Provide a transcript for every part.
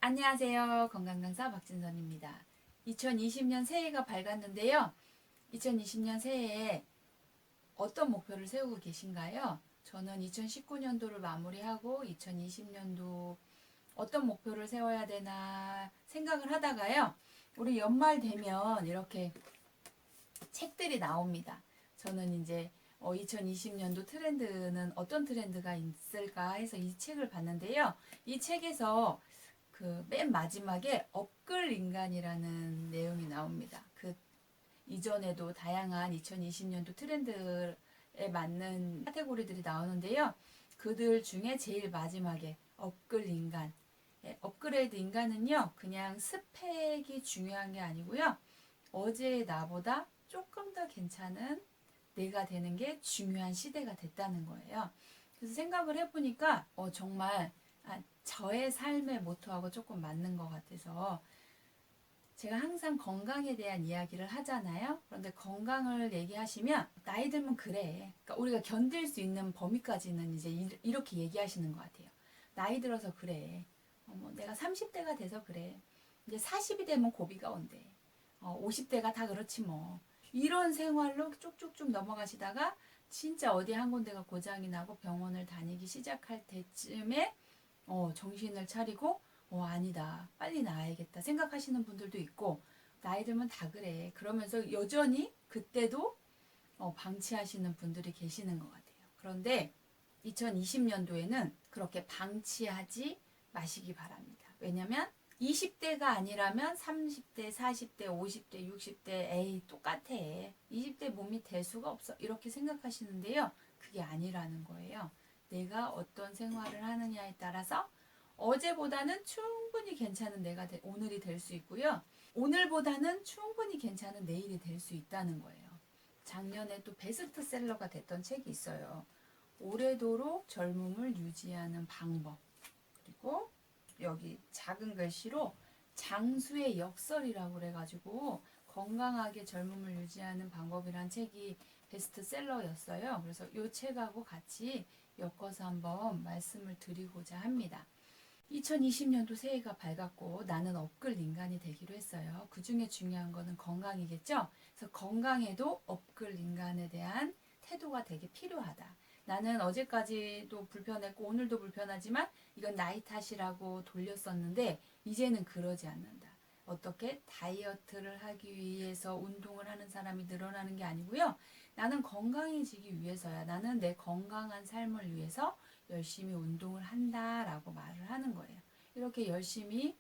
안녕하세요. 건강강사 박진선입니다. 2020년 새해가 밝았는데요. 2020년 새해에 어떤 목표를 세우고 계신가요? 저는 2019년도를 마무리하고 2020년도 어떤 목표를 세워야 되나 생각을 하다가요. 우리 연말 되면 이렇게 책들이 나옵니다. 저는 이제 2020년도 트렌드는 어떤 트렌드가 있을까 해서 이 책을 봤는데요. 이 책에서 그 맨 마지막에 업글 인간이라는 내용이 나옵니다. 그 이전에도 다양한 2020년도 트렌드에 맞는 카테고리들이 나오는데요. 그들 중에 제일 마지막에 업글 인간. 업그레이드 인간은요, 그냥 스펙이 중요한 게 아니고요. 어제의 나보다 조금 더 괜찮은 내가 되는 게 중요한 시대가 됐다는 거예요. 그래서 생각을 해보니까 정말 저의 삶의 모토하고 조금 맞는 것 같아서 제가 항상 건강에 대한 이야기를 하잖아요. 그런데 건강을 얘기하시면 나이 들면 그래. 그러니까 우리가 견딜 수 있는 범위까지는 이제 이렇게 얘기하시는 것 같아요. 나이 들어서 그래. 내가 30대가 돼서 그래. 이제 40이 되면 고비가 온대. 50대가 다 그렇지 뭐. 이런 생활로 쭉쭉쭉 넘어가시다가 진짜 어디 한 군데가 고장이 나고 병원을 다니기 시작할 때쯤에 정신을 차리고 아니다. 빨리 나아야겠다 생각하시는 분들도 있고 나이 들면 다 그래. 그러면서 여전히 그때도 방치하시는 분들이 계시는 것 같아요. 그런데 2020년도에는 그렇게 방치하지 마시기 바랍니다. 왜냐면 20대가 아니라면 30대, 40대, 50대, 60대 에이 똑같아. 20대 몸이 될 수가 없어. 이렇게 생각하시는데요. 그게 아니라는 거예요. 내가 어떤 생활을 하느냐에 따라서 어제보다는 충분히 괜찮은 내가 오늘이 될 수 있고요. 오늘보다는 충분히 괜찮은 내일이 될 수 있다는 거예요. 작년에 또 베스트셀러가 됐던 책이 있어요. 오래도록 젊음을 유지하는 방법. 그리고 여기 작은 글씨로 장수의 역설이라고 그래가지고 건강하게 젊음을 유지하는 방법이란 책이 베스트셀러였어요. 그래서 이 책하고 같이 엮어서 한번 말씀을 드리고자 합니다. 2020년도 새해가 밝았고 나는 업글 인간이 되기로 했어요. 그 중에 중요한 거는 건강이겠죠? 그래서 건강에도 업글 인간에 대한 태도가 되게 필요하다. 나는 어제까지도 불편했고 오늘도 불편하지만 이건 나이 탓이라고 돌렸었는데 이제는 그러지 않는다. 어떻게 다이어트를 하기 위해서 운동을 하는 사람이 늘어나는 게 아니고요. 나는 건강해지기 위해서야. 나는 내 건강한 삶을 위해서 열심히 운동을 한다라고 말을 하는 거예요. 이렇게 열심히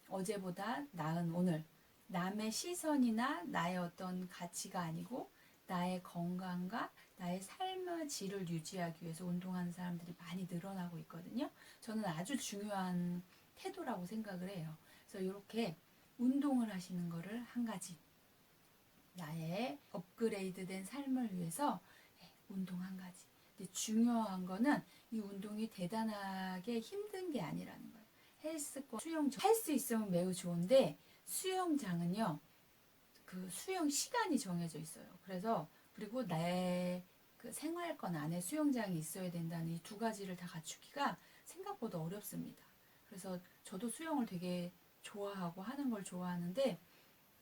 어제보다 나은 오늘 남의 시선이나 나의 어떤 가치가 아니고 나의 건강과 나의 삶의 질을 유지하기 위해서 운동하는 사람들이 많이 늘어나고 있거든요. 저는 아주 중요한 태도라고 생각을 해요. 그래서 이렇게 운동을 하시는 거를 한 가지 나의 업그레이드된 삶을 위해서 운동 한 가지. 근데 중요한 거는 이 운동이 대단하게 힘든 게 아니라는 거예요. 헬스과 수영장 할 수 있으면 매우 좋은데 수영장은요. 그 수영 시간이 정해져 있어요. 그래서 그리고 내 그 생활권 안에 수영장이 있어야 된다는 이 두 가지를 다 갖추기가 생각보다 어렵습니다. 그래서 저도 수영을 되게 좋아하고 하는 걸 좋아하는데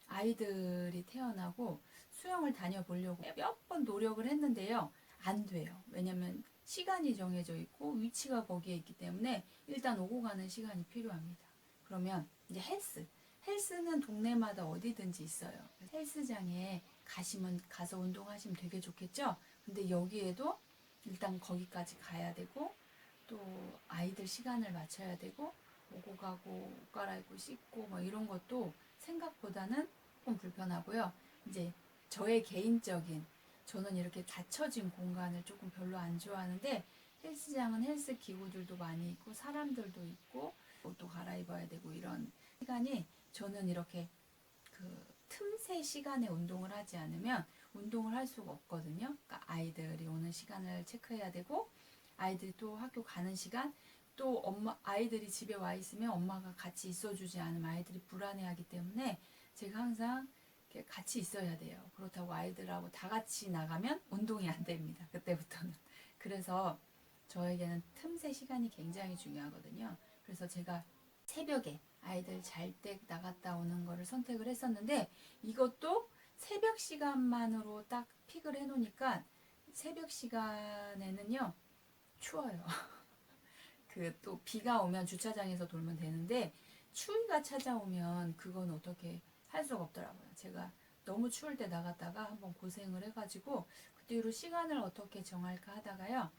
아이들이 태어나고 수영을 다녀보려고 몇 번 노력을 했는데요. 안 돼요. 왜냐면 시간이 정해져 있고 위치가 거기에 있기 때문에 일단 오고 가는 시간이 필요합니다. 그러면 이제 헬스는 동네마다 어디든지 있어요. 헬스장에 가시면 가서 운동하시면 되게 좋겠죠. 근데 여기에도 일단 거기까지 가야 되고 또 아이들 시간을 맞춰야 되고 오고 가고 옷 갈아입고 씻고 뭐 이런 것도 생각보다는 조금 불편하고요. 이제 저의 개인적인 저는 이렇게 닫혀진 공간을 조금 별로 안 좋아하는데 헬스장은 헬스 기구들도 많이 있고 사람들도 있고 옷도 갈아입어야 되고 이런 시간이 저는 이렇게 그 틈새 시간에 운동을 하지 않으면 운동을 할 수가 없거든요. 그러니까 아이들이 오는 시간을 체크해야 되고 아이들이 또 학교 가는 시간 또 엄마 아이들이 집에 와 있으면 엄마가 같이 있어주지 않으면 아이들이 불안해하기 때문에 제가 항상 같이 있어야 돼요. 그렇다고 아이들하고 다 같이 나가면 운동이 안 됩니다. 그때부터는. 그래서 저에게는 틈새 시간이 굉장히 중요하거든요. 그래서 제가 새벽에 아이들 잘 때 나갔다 오는 거를 선택을 했었는데 이것도 새벽 시간만으로 딱 픽을 해놓으니까 새벽 시간에는요 추워요. 그 또 비가 오면 주차장에서 돌면 되는데 추위가 찾아오면 그건 어떻게 할 수가 없더라고요. 제가 너무 추울 때 나갔다가 한번 고생을 해가지고 그 뒤로 시간을 어떻게 정할까 하다가요.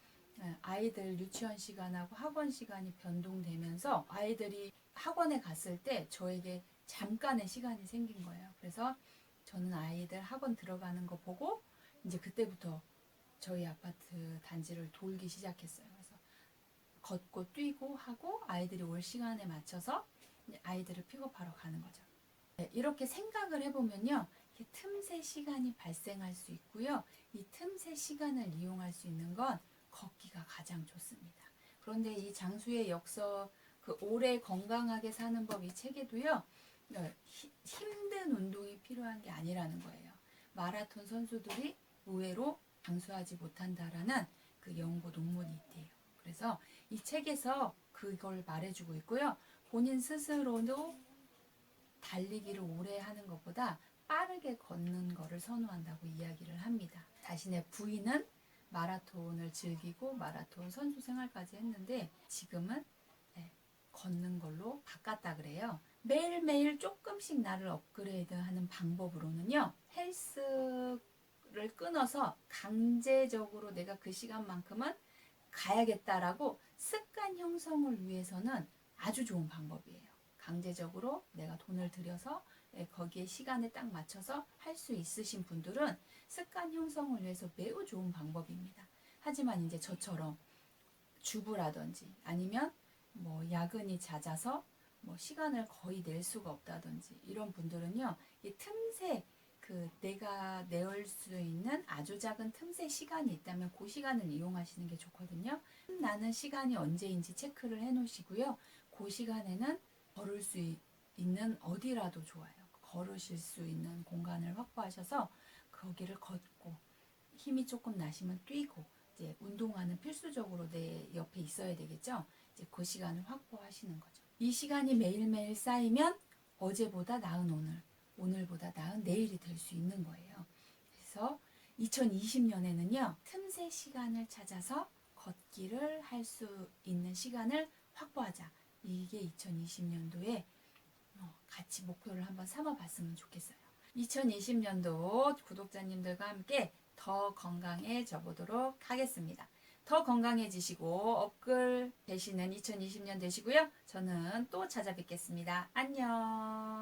아이들 유치원 시간하고 학원 시간이 변동되면서 아이들이 학원에 갔을 때 저에게 잠깐의 시간이 생긴 거예요. 그래서 저는 아이들 학원 들어가는 거 보고 이제 그때부터 저희 아파트 단지를 돌기 시작했어요. 그래서 걷고 뛰고 하고 아이들이 올 시간에 맞춰서 아이들을 픽업하러 가는 거죠. 네, 이렇게 생각을 해보면요. 이렇게 틈새 시간이 발생할 수 있고요. 이 틈새 시간을 이용할 수 있는 건 걷기가 가장 좋습니다. 그런데 이 장수의 역서 그 오래 건강하게 사는 법 이 책에도요. 힘든 운동이 필요한 게 아니라는 거예요. 마라톤 선수들이 의외로 장수하지 못한다라는 그 연구 논문이 있대요. 그래서 이 책에서 그걸 말해주고 있고요. 본인 스스로도 달리기를 오래 하는 것보다 빠르게 걷는 거를 선호한다고 이야기를 합니다. 자신의 부인은 마라톤을 즐기고 마라톤 선수 생활까지 했는데 지금은 걷는 걸로 바꿨다 그래요. 매일매일 조금씩 나를 업그레이드하는 방법으로는요. 헬스를 끊어서 강제적으로 내가 그 시간만큼은 가야겠다라고 습관 형성을 위해서는 아주 좋은 방법이에요. 강제적으로 내가 돈을 들여서 거기에 시간에 딱 맞춰서 할 수 있으신 분들은 습관 형성을 위해서 매우 좋은 방법입니다. 하지만 이제 저처럼 주부라든지 아니면 뭐 야근이 잦아서 뭐 시간을 거의 낼 수가 없다든지 이런 분들은요, 이 틈새 그 내가 내올 수 있는 아주 작은 틈새 시간이 있다면 그 시간을 이용하시는 게 좋거든요. 나는 시간이 언제인지 체크를 해 놓으시고요. 그 시간에는 걸을 수 있는 어디라도 좋아요. 걸으실 수 있는 공간을 확보하셔서 거기를 걷고 힘이 조금 나시면 뛰고 이제 운동화는 필수적으로 내 옆에 있어야 되겠죠. 이제 그 시간을 확보하시는 거죠. 이 시간이 매일매일 쌓이면 어제보다 나은 오늘, 오늘보다 나은 내일이 될 수 있는 거예요. 그래서 2020년에는요. 틈새 시간을 찾아서 걷기를 할 수 있는 시간을 확보하자. 이게 2020년도에 같이 목표를 한번 삼아봤으면 좋겠어요. 2020년도 구독자님들과 함께 더 건강해져 보도록 하겠습니다. 더 건강해지시고 업글 되시는 2020년 되시고요. 저는 또 찾아뵙겠습니다. 안녕.